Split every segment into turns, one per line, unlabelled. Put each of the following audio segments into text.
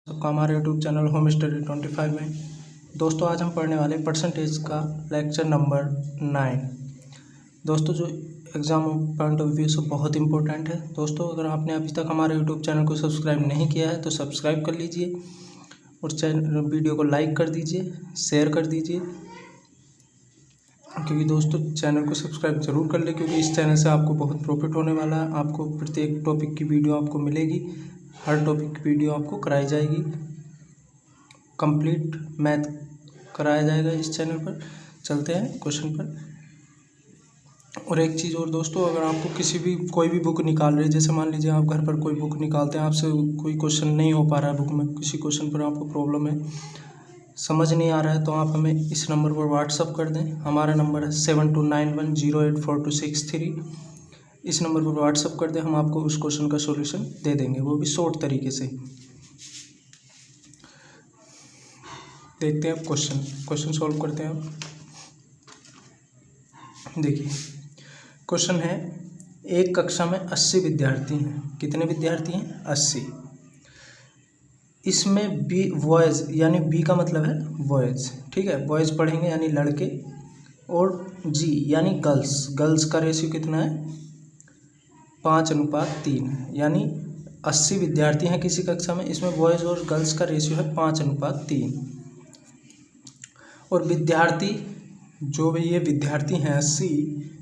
सबका हमारे YouTube channel home study 25 में। दोस्तों आज हम पढ़ने वाले परसेंटेज का लेक्चर नंबर 9। दोस्तों जो एग्ज़ाम पॉइंट ऑफ व्यू से बहुत इंपॉर्टेंट है। दोस्तों अगर आपने अभी तक हमारे यूट्यूब चैनल को सब्सक्राइब नहीं किया है तो सब्सक्राइब कर लीजिए और वीडियो को लाइक कर दीजिए, शेयर कर दीजिए, क्योंकि दोस्तों चैनल को सब्सक्राइब जरूर कर ले, क्योंकि इस चैनल से आपको बहुत प्रॉफिट होने वाला है। आपको प्रत्येक टॉपिक की वीडियो आपको मिलेगी, हर टॉपिक की वीडियो आपको कराई जाएगी, कंप्लीट मैथ कराया जाएगा इस चैनल पर। चलते हैं क्वेश्चन पर। और एक चीज़ और दोस्तों, अगर आपको कोई भी बुक निकाल रहे, जैसे मान लीजिए आप घर पर कोई बुक निकालते हैं, आपसे कोई क्वेश्चन नहीं हो पा रहा है बुक में, किसी क्वेश्चन पर आपको प्रॉब्लम है, समझ नहीं आ रहा है, तो आप हमें इस नंबर पर व्हाट्सअप कर दें। हमारा नंबर है 7291084263। इस नंबर पर व्हाट्सअप कर दें, हम आपको उस क्वेश्चन का सॉल्यूशन दे देंगे, वो भी शॉर्ट तरीके से। देखते हैं क्वेश्चन सॉल्व करते हैं आप। देखिए क्वेश्चन है, एक कक्षा में 80 विद्यार्थी हैं। कितने विद्यार्थी हैं? 80। इसमें बी बॉयज़, यानी बी का मतलब है बॉयज़, ठीक है, बॉयज़ पढ़ेंगे यानी लड़के, और जी यानी गर्ल्स का रेशियो कितना है? 5:3, यानी 80 विद्यार्थी हैं किसी कक्षा में, इसमें बॉयज़ और गर्ल्स का रेशियो है 5:3। और विद्यार्थी जो भी ये विद्यार्थी हैं 80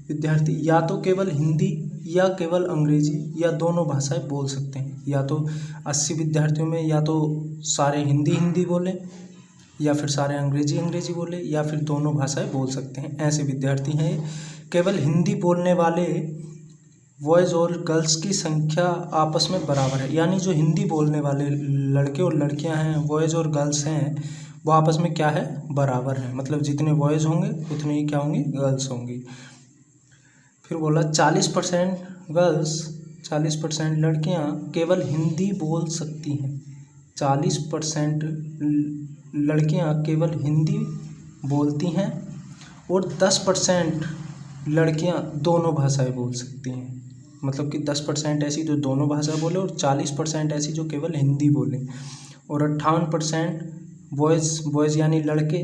विद्यार्थी, या तो केवल हिंदी या केवल अंग्रेजी या दोनों भाषाएं बोल सकते हैं। या तो 80 विद्यार्थियों में या तो सारे हिंदी बोलें, या फिर सारे अंग्रेजी बोले, या फिर दोनों भाषाएं बोल सकते हैं। ऐसे विद्यार्थी हैं। केवल हिंदी बोलने वाले बॉयज़ और गर्ल्स की संख्या आपस में बराबर है, यानी जो हिंदी बोलने वाले लड़के और लड़कियां हैं, बॉयज़ और गर्ल्स हैं, वो आपस में क्या है? बराबर है। मतलब जितने बॉयज़ होंगे उतने ही क्या होंगी? गर्ल्स होंगी। फिर बोला 40% गर्ल्स, 40% लड़कियां केवल हिंदी बोल सकती हैं। 40% लड़कियां केवल हिंदी बोलती हैं, और 10% लड़कियां दोनों भाषाएं बोल सकती हैं। मतलब कि 10% ऐसी जो दोनों भाषा बोले, और 40% ऐसी जो केवल हिंदी बोले, और 58% बॉयज़ यानी लड़के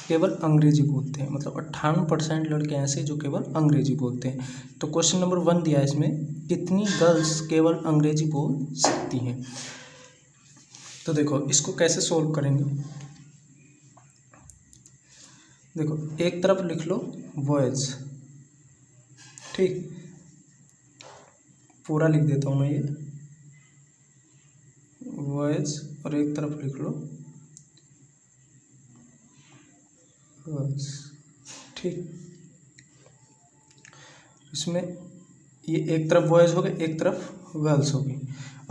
केवल अंग्रेजी बोलते हैं। मतलब 58% लड़के ऐसे जो केवल अंग्रेजी बोलते हैं। तो क्वेश्चन नंबर 1 दिया है इसमें, कितनी गर्ल्स केवल अंग्रेजी बोल सकती हैं। तो देखो इसको कैसे सोल्व करेंगे। देखो एक तरफ लिख लो बॉयज़, ठीक, पूरा लिख देता हूँ मैं ये बॉयज़, और एक तरफ लिख लो गर्ल्स, ठीक। इसमें ये एक तरफ बॉयज़ हो गए, एक तरफ गर्ल्स हो गई।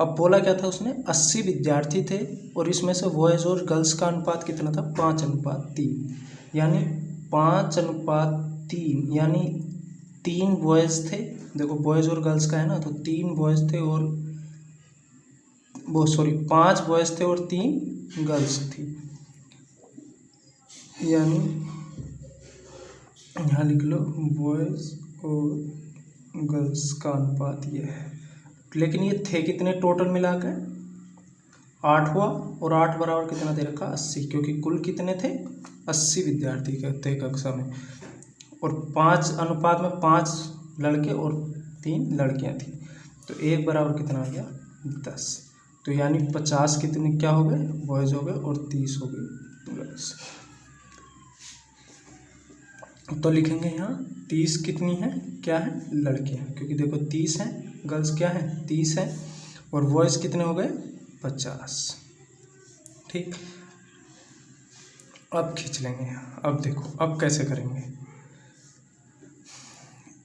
अब बोला क्या था उसने? 80 विद्यार्थी थे, और इसमें से बॉयज़ और गर्ल्स का अनुपात कितना था? 5:3, यानी 5:3, यानी 3 बॉयज़ थे। देखो बॉयज़ और गर्ल्स का है ना, तो 3 बॉयज़ थे और 5 बॉयज़ थे और 3 गर्ल्स थी, यानी यहाँ लिख लो बॉयज़ और गर्ल्स का अनुपात ये है। लेकिन ये थे कितने टोटल मिलाकर? 8 हुआ, और 8 बराबर कितना दे रखा? 80, क्योंकि कुल कितने थे? 80 विद्यार्थी थे कक्षा में, और 5 अनुपात में 5 लड़के और 3 लड़कियां थी, तो 1 बराबर कितना आ गया? 10। तो यानी 50 कितने क्या हो गए? बॉयज़ हो गए, और 30 हो गई गर्ल्स। तो लिखेंगे यहाँ 30 कितनी है? क्या है? लड़कियाँ, क्योंकि देखो 30 हैं, गर्ल्स क्या है? 30 है, और बॉयज़ कितने हो गए? 50, ठीक। अब खींच लेंगे। अब देखो अब कैसे करेंगे।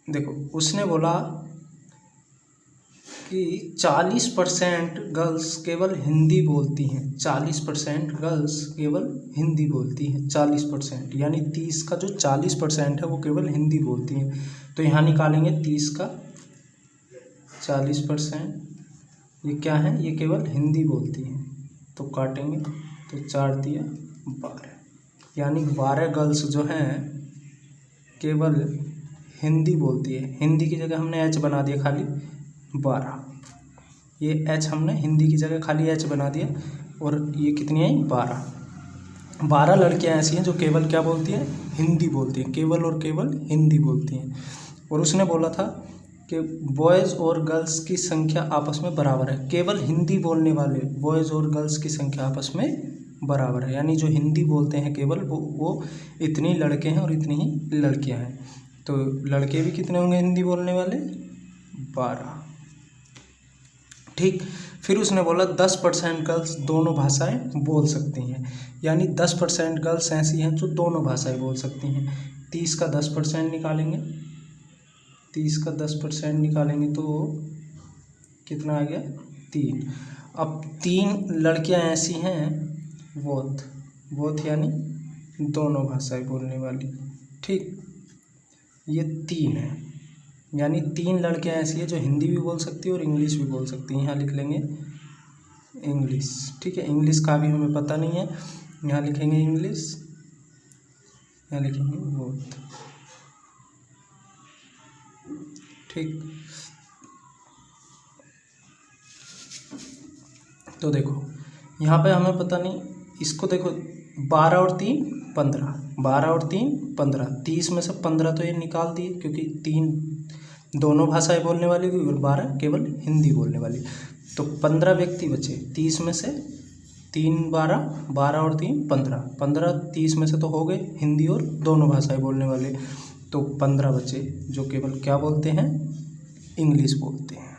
देखो उसने बोला कि 40% गर्ल्स केवल हिंदी बोलती हैं। 40% गर्ल्स केवल हिंदी बोलती हैं, 40%, यानी 30 का जो 40% है वो केवल हिंदी बोलती हैं। तो यहाँ निकालेंगे 30 का 40%, ये क्या है? ये केवल हिंदी बोलती हैं, तो काटेंगे, तो 4 दिया 12, यानी 12 गर्ल्स जो हैं केवल हिंदी बोलती है। हिंदी की जगह हमने एच बना दिया खाली 12, ये एच हमने हिंदी की जगह खाली एच बना दिया और ये कितनी आई 12। 12 लड़कियां ऐसी हैं जो केवल क्या बोलती हैं, हिंदी बोलती हैं, केवल और केवल हिंदी बोलती हैं। और उसने बोला था कि बॉयज़ और गर्ल्स की संख्या आपस में बराबर है। केवल हिंदी बोलने वाले बॉयज़ और गर्ल्स की संख्या आपस में बराबर है, यानी जो हिंदी बोलते हैं केवल वो इतनी लड़के हैं और इतनी ही लड़कियां हैं। तो लड़के भी कितने होंगे हिंदी बोलने वाले, 12। ठीक। फिर उसने बोला 10% गर्ल्स दोनों भाषाएं बोल सकती हैं, यानी 10% गर्ल्स ऐसी हैं जो दोनों भाषाएं बोल सकती हैं। 30 का 10% निकालेंगे, 30 का 10% निकालेंगे तो कितना आ गया, 3। अब 3 लड़कियां ऐसी हैं बोथ यानी दोनों भाषाएं बोलने वाली। ठीक, ये 3 है, यानी 3 लड़कियां ऐसी है जो हिंदी भी बोल सकती है और इंग्लिश भी बोल सकती हैं। यहाँ लिख लेंगे इंग्लिश। ठीक है, इंग्लिश का भी हमें पता नहीं है, यहाँ लिखेंगे इंग्लिश, यहाँ लिखेंगे बोथ। ठीक, तो देखो यहाँ पे हमें पता नहीं, इसको देखो 12 और 3 15, 12 और 3 15, 30 में से 15 तो ये निकाल दिए क्योंकि 3 दोनों भाषाएं बोलने वाली हुई और 12 केवल हिंदी बोलने वाली। तो 15 व्यक्ति बचे, 30 में से 3 12, 12 और 3 15, 15 30 में से तो हो गए हिंदी और दोनों भाषाएं बोलने वाले। तो 15 बचे जो केवल क्या बोलते हैं, इंग्लिश बोलते हैं।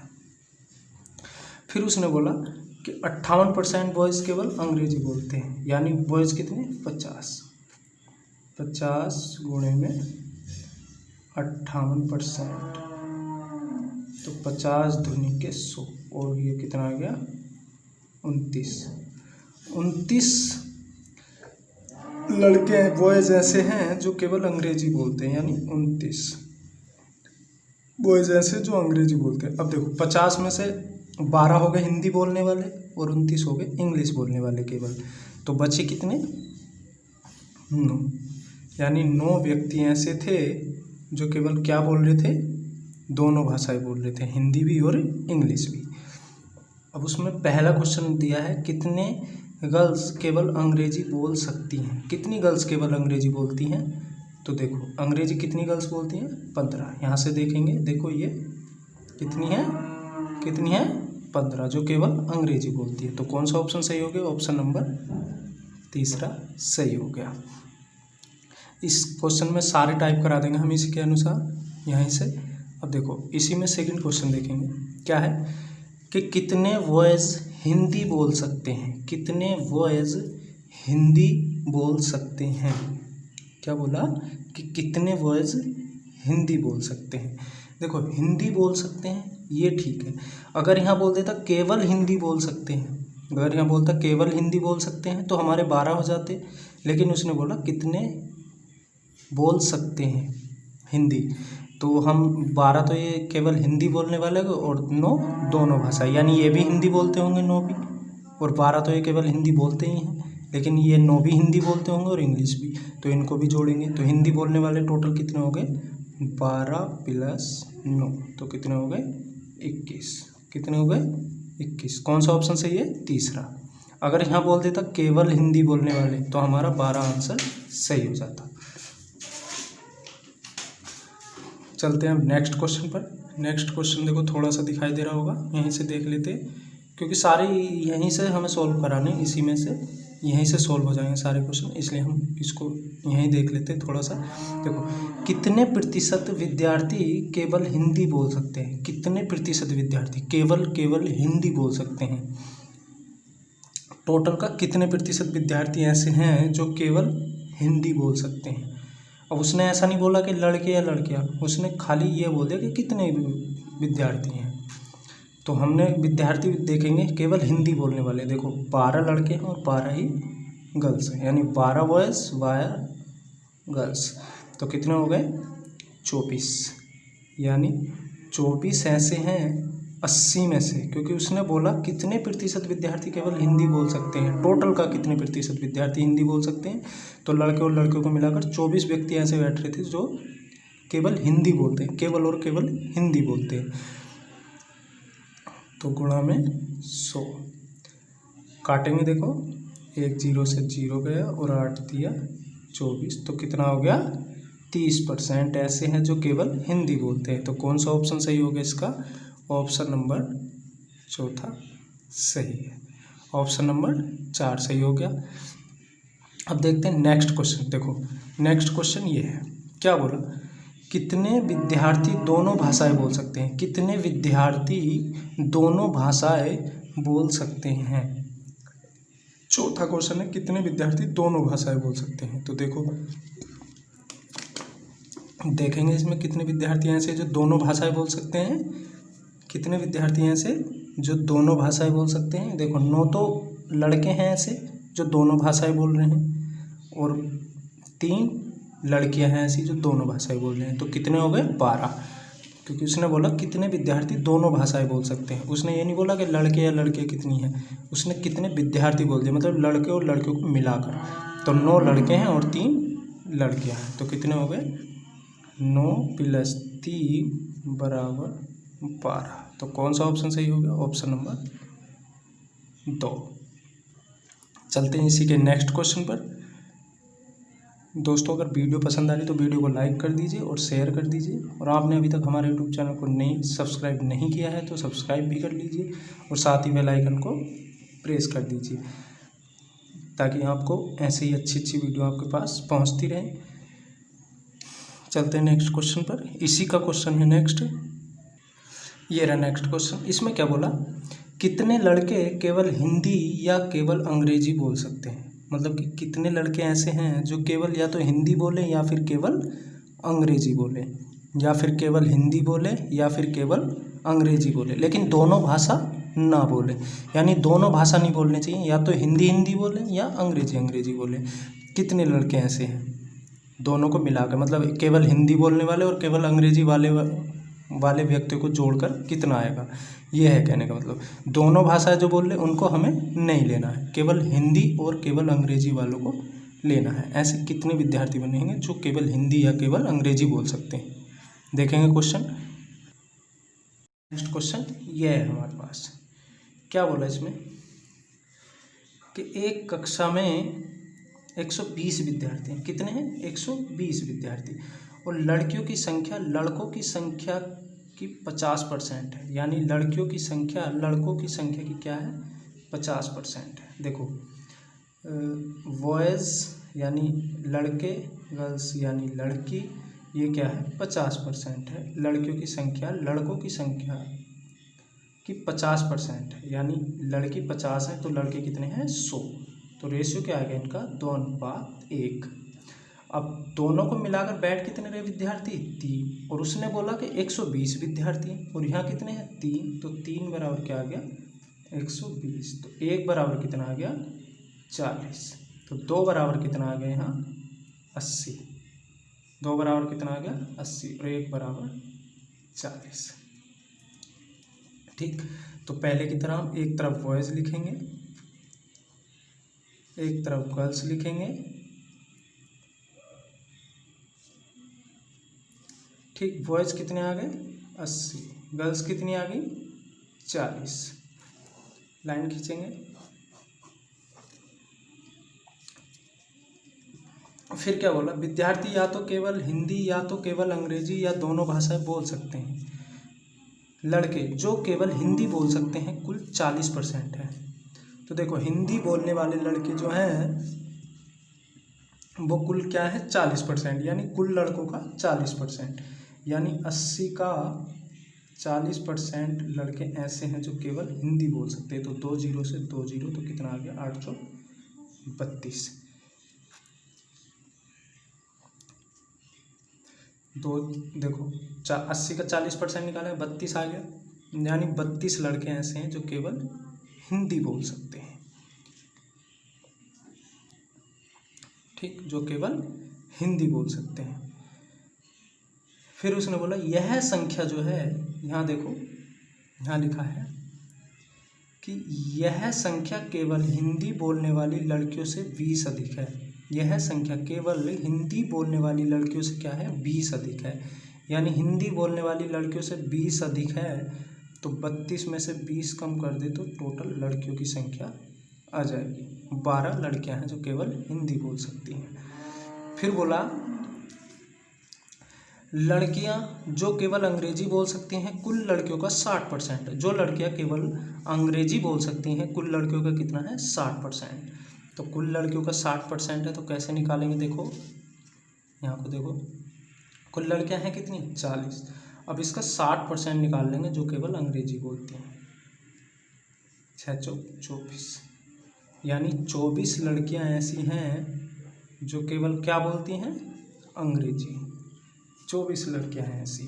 फिर उसने बोला कि 58% बॉयज़ केवल अंग्रेजी बोलते हैं, यानी बॉयज़ कितने 50 गुणे में 58%, तो 50 दूनी के 100, और ये कितना आ गया 29 लड़के बॉयज़ ऐसे हैं जो केवल अंग्रेजी बोलते हैं, यानी 29 बॉयज़ ऐसे जो अंग्रेजी बोलते हैं। अब देखो 50 में से 12 हो गए हिंदी बोलने वाले और 29 हो गए इंग्लिश बोलने वाले केवल, तो बचे कितने 9, यानी 9 व्यक्ति ऐसे थे जो केवल क्या बोल रहे थे, दोनों भाषाएं बोल रहे थे, हिंदी भी और इंग्लिश भी। अब उसमें पहला क्वेश्चन दिया है कितने गर्ल्स केवल अंग्रेजी बोल सकती हैं, कितनी गर्ल्स केवल अंग्रेजी बोलती हैं। तो देखो अंग्रेजी कितनी गर्ल्स बोलती हैं 15, यहाँ से देखेंगे, देखो ये कितनी है 15 जो केवल अंग्रेजी बोलती है। तो कौन सा ऑप्शन सही हो गया, ऑप्शन नंबर 3 सही हो गया। इस क्वेश्चन में सारे टाइप करा देंगे हम इसी के अनुसार यहीं से। अब देखो इसी में सेकंड क्वेश्चन देखेंगे, क्या है कि कितने बॉयज़ हिंदी बोल सकते हैं, कितने बॉयज़ हिंदी बोल सकते हैं। क्या बोला कि कितने बॉयज़ हिंदी बोल सकते हैं। देखो हिंदी बोल सकते हैं ये ठीक है, अगर यहाँ बोल देता केवल हिंदी बोल सकते हैं, अगर यहाँ बोलता केवल हिंदी बोल सकते हैं तो हमारे 12 हो जाते, लेकिन उसने बोला कितने बोल सकते हैं हिंदी, तो हम 12 तो ये केवल हिंदी बोलने वाले और 9 दोनों भाषा, यानी ये भी हिंदी बोलते होंगे 9 भी, और 12 तो ये केवल हिंदी बोलते ही हैं, लेकिन ये 9 भी हिंदी बोलते होंगे और इंग्लिश भी, तो इनको भी जोड़ेंगे। तो हिंदी बोलने वाले टोटल कितने हो गए 12 + 9, तो कितने हो गए 21, कितने हो गए 21। कौन सा ऑप्शन सही है, तीसरा। अगर यहाँ बोल देता केवल हिंदी बोलने वाले तो हमारा 12 आंसर सही हो जाता। चलते हैं अब नेक्स्ट क्वेश्चन पर। नेक्स्ट क्वेश्चन देखो थोड़ा सा दिखाई दे रहा होगा, यहीं से देख लेते, क्योंकि सारे यहीं से हमें सॉल्व कराने, इसी में से यहीं से सॉल्व हो जाएंगे सारे क्वेश्चन, इसलिए हम इसको यहीं देख लेते हैं थोड़ा सा। देखो कितने प्रतिशत विद्यार्थी केवल हिंदी बोल सकते हैं, कितने प्रतिशत विद्यार्थी केवल हिंदी बोल सकते हैं। टोटल का कितने प्रतिशत विद्यार्थी ऐसे हैं जो केवल हिंदी बोल सकते हैं। अब उसने ऐसा नहीं बोला कि लड़के या लड़कियाँ, उसने खाली ये बोल दिया कि कितने विद्यार्थी हैं। तो हमने विद्यार्थी देखेंगे केवल हिंदी बोलने वाले, देखो 12 लड़के हैं और 12 ही गर्ल्स हैं, यानी 12 बॉयज़ 12 गर्ल्स, तो कितने हो गए 24, यानी 24 ऐसे हैं 80 में से, क्योंकि उसने बोला कितने प्रतिशत विद्यार्थी केवल हिंदी बोल सकते हैं, टोटल का कितने प्रतिशत विद्यार्थी हिंदी बोल सकते हैं। तो लड़के और लड़कियों को मिलाकर 24 व्यक्ति ऐसे बैठ रहे थे जो केवल हिंदी बोलते हैं, केवल और केवल हिंदी बोलते हैं। तो गुणा में 100, काटेंगे, देखो 1 0 से 0 गया और 8 दिया 24, तो कितना हो गया 30% ऐसे हैं जो केवल हिंदी बोलते हैं। तो कौन सा ऑप्शन सही हो गया इसका? ऑप्शन नंबर चौथा सही है। ऑप्शन नंबर 4 सही हो गया। अब देखते हैं नेक्स्ट क्वेश्चन। देखो नेक्स्ट क्वेश्चन ये है, क्या बोला? कितने विद्यार्थी दोनों भाषाएं बोल सकते हैं? कितने विद्यार्थी दोनों भाषाएं बोल सकते हैं? चौथा क्वेश्चन है, कितने विद्यार्थी दोनों भाषाएं बोल सकते हैं? तो देखो देखेंगे इसमें कितने विद्यार्थी ऐसे जो दोनों भाषाएं बोल सकते हैं। कितने विद्यार्थी ऐसे जो दोनों भाषाएं बोल सकते हैं? देखो 9 तो लड़के हैं ऐसे जो दोनों भाषाएं बोल रहे हैं और 3 लड़कियां हैं ऐसी जो दोनों भाषाएं बोल रहे हैं। तो कितने हो गए? 12, क्योंकि उसने बोला कितने विद्यार्थी दोनों भाषाएं बोल सकते हैं। उसने ये नहीं बोला कि लड़के या लड़कियां कितनी हैं, उसने कितने विद्यार्थी बोल दिया, मतलब लड़के और लड़कियों को मिलाकर। तो 9 लड़के हैं और 3 लड़कियां हैं, तो कितने हो गए? 9 + 3 = 12। तो कौन सा ऑप्शन सही हो गया? Option number 2। चलते हैं इसी के नेक्स्ट क्वेश्चन पर। दोस्तों अगर वीडियो पसंद आ रही तो वीडियो को लाइक कर दीजिए और शेयर कर दीजिए, और आपने अभी तक हमारे यूट्यूब चैनल को सब्सक्राइब नहीं किया है तो सब्सक्राइब भी कर लीजिए और साथ ही बेल आइकन को प्रेस कर दीजिए, ताकि आपको ऐसे ही अच्छी अच्छी वीडियो आपके पास पहुंचती रहे। चलते हैं नेक्स्ट क्वेश्चन पर। इसी का क्वेश्चन है नेक्स्ट, ये रहा नेक्स्ट क्वेश्चन। इसमें क्या बोला? कितने लड़के केवल हिंदी या केवल अंग्रेजी बोल सकते हैं? मतलब कि कितने लड़के ऐसे हैं जो केवल या तो हिंदी बोले या फिर केवल अंग्रेजी बोले, या फिर केवल हिंदी बोले या फिर केवल अंग्रेजी बोले, लेकिन दोनों भाषा ना बोले। यानी दोनों भाषा नहीं बोलने चाहिए, या तो हिंदी हिंदी बोले या अंग्रेजी अंग्रेजी बोले। कितने लड़के ऐसे हैं दोनों को मिलाकर, मतलब केवल हिंदी बोलने वाले और केवल अंग्रेजी वाले व्यक्ति को जोड़कर कितना आएगा? ये है कहने का मतलब। दोनों भाषा जो बोल रहे उनको हमें नहीं लेना है, केवल हिंदी और केवल अंग्रेजी वालों को लेना है। ऐसे कितने विद्यार्थी बनेंगे जो केवल हिंदी या केवल अंग्रेजी बोल सकते हैं? देखेंगे क्वेश्चन। नेक्स्ट क्वेश्चन ये है हमारे पास, क्या बोला इसमें कि एक कक्षा में 120 विद्यार्थी हैं। कितने हैं? 120 विद्यार्थी, और लड़कियों की संख्या लड़कों की संख्या की 50% है। यानी लड़कियों की संख्या लड़कों की संख्या की क्या है? 50% है। देखो बॉयज़ यानी लड़के, गर्ल्स यानी लड़की, ये क्या है? 50% है। लड़कियों की संख्या लड़कों की संख्या की 50% है, यानी लड़की 50 है तो लड़के कितने हैं? 100। तो रेशियो क्या आ गया इनका? 2:1। अब दोनों को मिलाकर बैठ कितने रहे विद्यार्थी? 3। और उसने बोला कि 120 विद्यार्थी, और यहाँ कितने हैं? 3। तो 3 बराबर क्या आ गया? 120। तो 1 बराबर कितना आ गया? 40। तो 2 बराबर कितना आ गया यहाँ? 80। 2 बराबर कितना आ गया? 80, और 1 बराबर 40। ठीक, तो पहले की तरह हम एक तरफ बॉयज़ लिखेंगे, एक तरफ गर्ल्स लिखेंगे। ठीक, बॉयज़ कितने आ गए? 80, गर्ल्स कितनी आ गई? 40। लाइन खींचेंगे। फिर क्या बोला? विद्यार्थी या तो केवल हिंदी या तो केवल अंग्रेजी या दोनों भाषाएं बोल सकते हैं। लड़के जो केवल हिंदी बोल सकते हैं कुल 40% है। तो देखो हिंदी बोलने वाले लड़के जो हैं वो कुल क्या है? 40%, यानी कुल लड़कों का 40%, यानी 80 का 40% लड़के ऐसे हैं जो केवल हिंदी बोल सकते हैं। तो 2 0 से 2 0, तो कितना आ गया? 832। दो देखो 80 का 40% निकाले, 32 आ गया, यानी 32 लड़के ऐसे हैं जो केवल हिंदी बोल सकते हैं। ठीक, जो केवल हिंदी बोल सकते हैं। फिर उसने बोला यह संख्या जो है, यहाँ देखो यहाँ लिखा है कि यह संख्या केवल हिंदी बोलने वाली लड़कियों से 20 अधिक है। यह संख्या केवल हिंदी बोलने वाली लड़कियों से क्या है? 20 अधिक है। यानी हिंदी बोलने वाली लड़कियों से 20 अधिक है, तो 32 में से 20 कम कर दे तो टोटल लड़कियों की संख्या आ जाएगी। 12 लड़कियां हैं जो केवल हिंदी बोल सकती हैं। फिर बोला लड़कियां जो केवल अंग्रेजी बोल सकती हैं कुल लड़कियों का 60%। जो लड़कियां केवल अंग्रेजी बोल सकती हैं कुल लड़कियों का कितना है 60%। तो कुल लड़कियों का 60% है तो कैसे निकालेंगे, देखो यहाँ को देखो, कुल लड़कियां हैं कितनी 40। अब इसका 60% निकाल लेंगे जो केवल अंग्रेजी बोलती हैं। 6 24, यानी 24 लड़कियां ऐसी हैं जो केवल क्या बोलती हैं अंग्रेजी। 24 लड़कियां हैं ऐसी।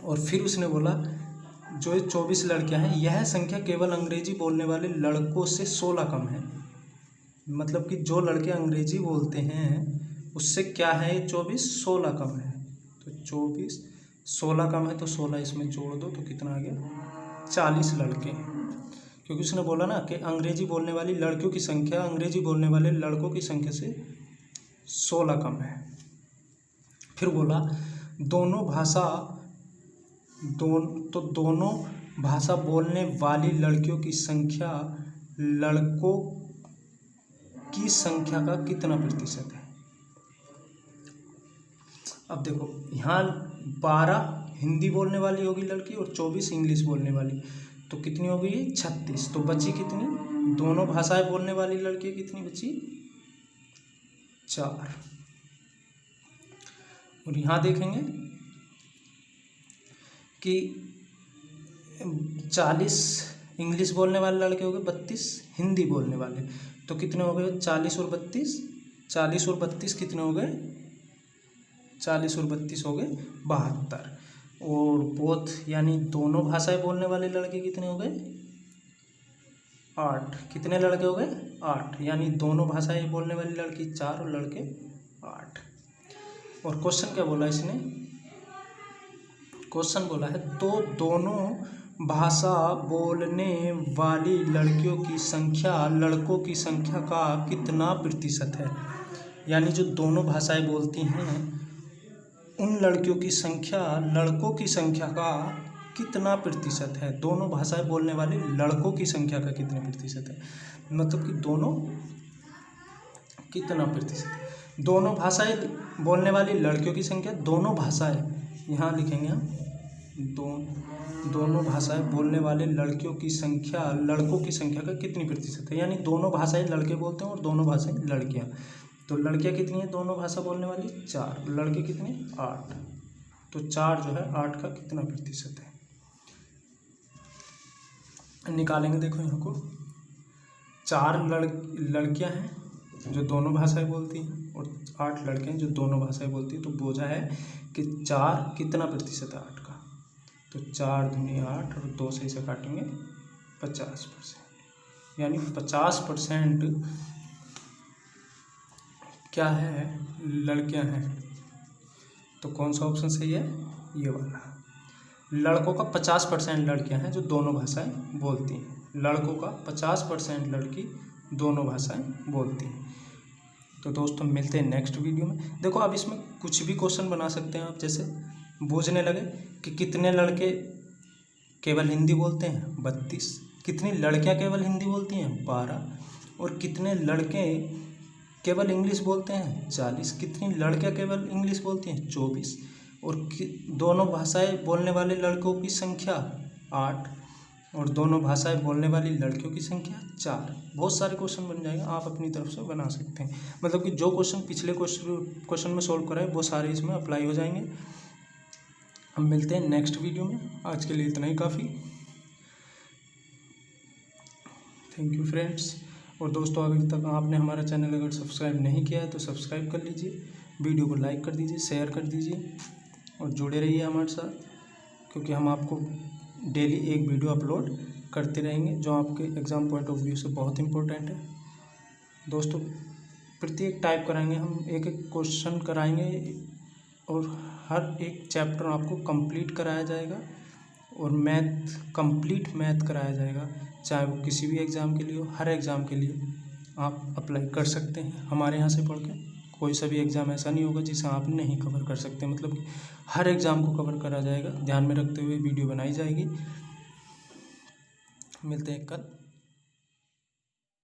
और फिर उसने बोला जो 24 लड़कियां हैं यह संख्या केवल अंग्रेजी बोलने वाले लड़कों से 16 कम है। मतलब कि जो लड़के अंग्रेजी बोलते हैं उससे क्या है 24 16 कम है। तो 24 16 कम है तो 16 इसमें जोड़ दो तो कितना आ गया 40 लड़के हैं। क्योंकि उसने बोला ना कि अंग्रेजी बोलने वाली लड़कियों की संख्या अंग्रेजी बोलने वाले लड़कों की संख्या से 16 कम है। फिर बोला दोनों भाषा बोलने वाली लड़कियों की संख्या लड़कों की संख्या का कितना प्रतिशत है। अब देखो यहाँ 12 हिंदी बोलने वाली होगी लड़की और 24 इंग्लिश बोलने वाली, तो कितनी हो गई 36। तो बची कितनी, दोनों भाषाएं बोलने वाली लड़की कितनी बची 4। और यहाँ देखेंगे कि 40 इंग्लिश बोलने वाले लड़के हो गए, 32 हिंदी बोलने वाले, तो कितने हो गए 40 और 32, 40 और 32 कितने हो गए 40 और 32 हो गए 72। और बोथ यानी दोनों भाषाएं बोलने वाले लड़के कितने हो गए 8। कितने लड़के हो गए 8, यानी दोनों भाषाएं बोलने वाली लड़की 4 और लड़के 8। और क्वेश्चन क्या बोला इसने, क्वेश्चन बोला है तो दोनों भाषा बोलने वाली लड़कियों की संख्या लड़कों की संख्या का कितना प्रतिशत है। यानी जो दोनों भाषाएं बोलती हैं उन लड़कियों की संख्या लड़कों की संख्या का कितना प्रतिशत है। दोनों भाषाएं बोलने वाले लड़कों की संख्या का कितने प्रतिशत है, मतलब कि दोनों कितना प्रतिशत है। दोनों भाषाएं बोलने वाली लड़कियों की संख्या, दोनों भाषाएं यहाँ लिखेंगे हम, दोनों भाषाएं बोलने वाले लड़कियों की संख्या लड़कों की संख्या का कितनी प्रतिशत है। यानी दोनों भाषाएं लड़के बोलते हैं और दोनों भाषाएं लड़कियाँ। तो लड़कियाँ कितनी हैं दोनों भाषा बोलने वाली 4, लड़के कितने 8। तो 4 जो है 8 का कितना प्रतिशत है निकालेंगे। देखो यहाँ को 4 लड़कियाँ हैं जो दोनों भाषाएं बोलती हैं और 8 लड़के हैं जो दोनों भाषाएं बोलती हैं। तो बोझा है कि 4 कितना प्रतिशत है 8 का, तो 4 दूनी 8 और 2 से इसे काटेंगे 50%, यानी 50% क्या है लड़कियां हैं। तो कौन सा ऑप्शन सही है, ये वाला। लड़कों का 50% लड़कियां हैं जो दोनों भाषाएं बोलती हैं। लड़कों का 50% लड़की दोनों भाषाएं बोलती हैं। तो दोस्तों मिलते हैं नेक्स्ट वीडियो में। देखो अब इसमें कुछ भी क्वेश्चन बना सकते हैं आप, जैसे बूझने लगे कि कितने लड़के केवल हिंदी बोलते हैं 32, कितनी लड़कियां केवल हिंदी बोलती हैं 12, और कितने लड़के केवल इंग्लिश बोलते हैं 40, कितनी लड़कियां केवल इंग्लिश बोलती हैं 24, और दोनों भाषाएं बोलने वाले लड़कों की संख्या 8, और दोनों भाषाएं बोलने वाली लड़कियों की संख्या 4। बहुत सारे क्वेश्चन बन जाएंगे, आप अपनी तरफ से बना सकते हैं। मतलब कि जो क्वेश्चन पिछले क्वेश्चन में सोल्व कराए वो सारे इसमें अप्लाई हो जाएंगे। हम मिलते हैं नेक्स्ट वीडियो में। आज के लिए इतना ही काफ़ी। Thank you friends. और दोस्तों अभी तक आपने हमारा चैनल अगर सब्सक्राइब नहीं किया है तो सब्सक्राइब कर लीजिए, वीडियो को लाइक कर दीजिए, शेयर कर दीजिए और जुड़े रहिए हमारे साथ, क्योंकि हम आपको डेली एक वीडियो अपलोड करते रहेंगे जो आपके एग्ज़ाम पॉइंट ऑफ व्यू से बहुत इंपॉर्टेंट है। दोस्तों प्रत्येक टाइप कराएंगे हम, एक एक क्वेश्चन कराएंगे और हर एक चैप्टर आपको कंप्लीट कराया जाएगा और कंप्लीट मैथ कराया जाएगा, चाहे वो किसी भी एग्ज़ाम के लिए हो। हर एग्ज़ाम के लिए आप अप्लाई कर सकते हैं हमारे यहाँ से पढ़ के। कोई सा भी एग्ज़ाम ऐसा नहीं होगा जिसे आप नहीं कवर कर सकते, मतलब कि हर एग्ज़ाम को कवर करा जाएगा। ध्यान में रखते हुए वीडियो बनाई जाएगी। मिलते हैं कल।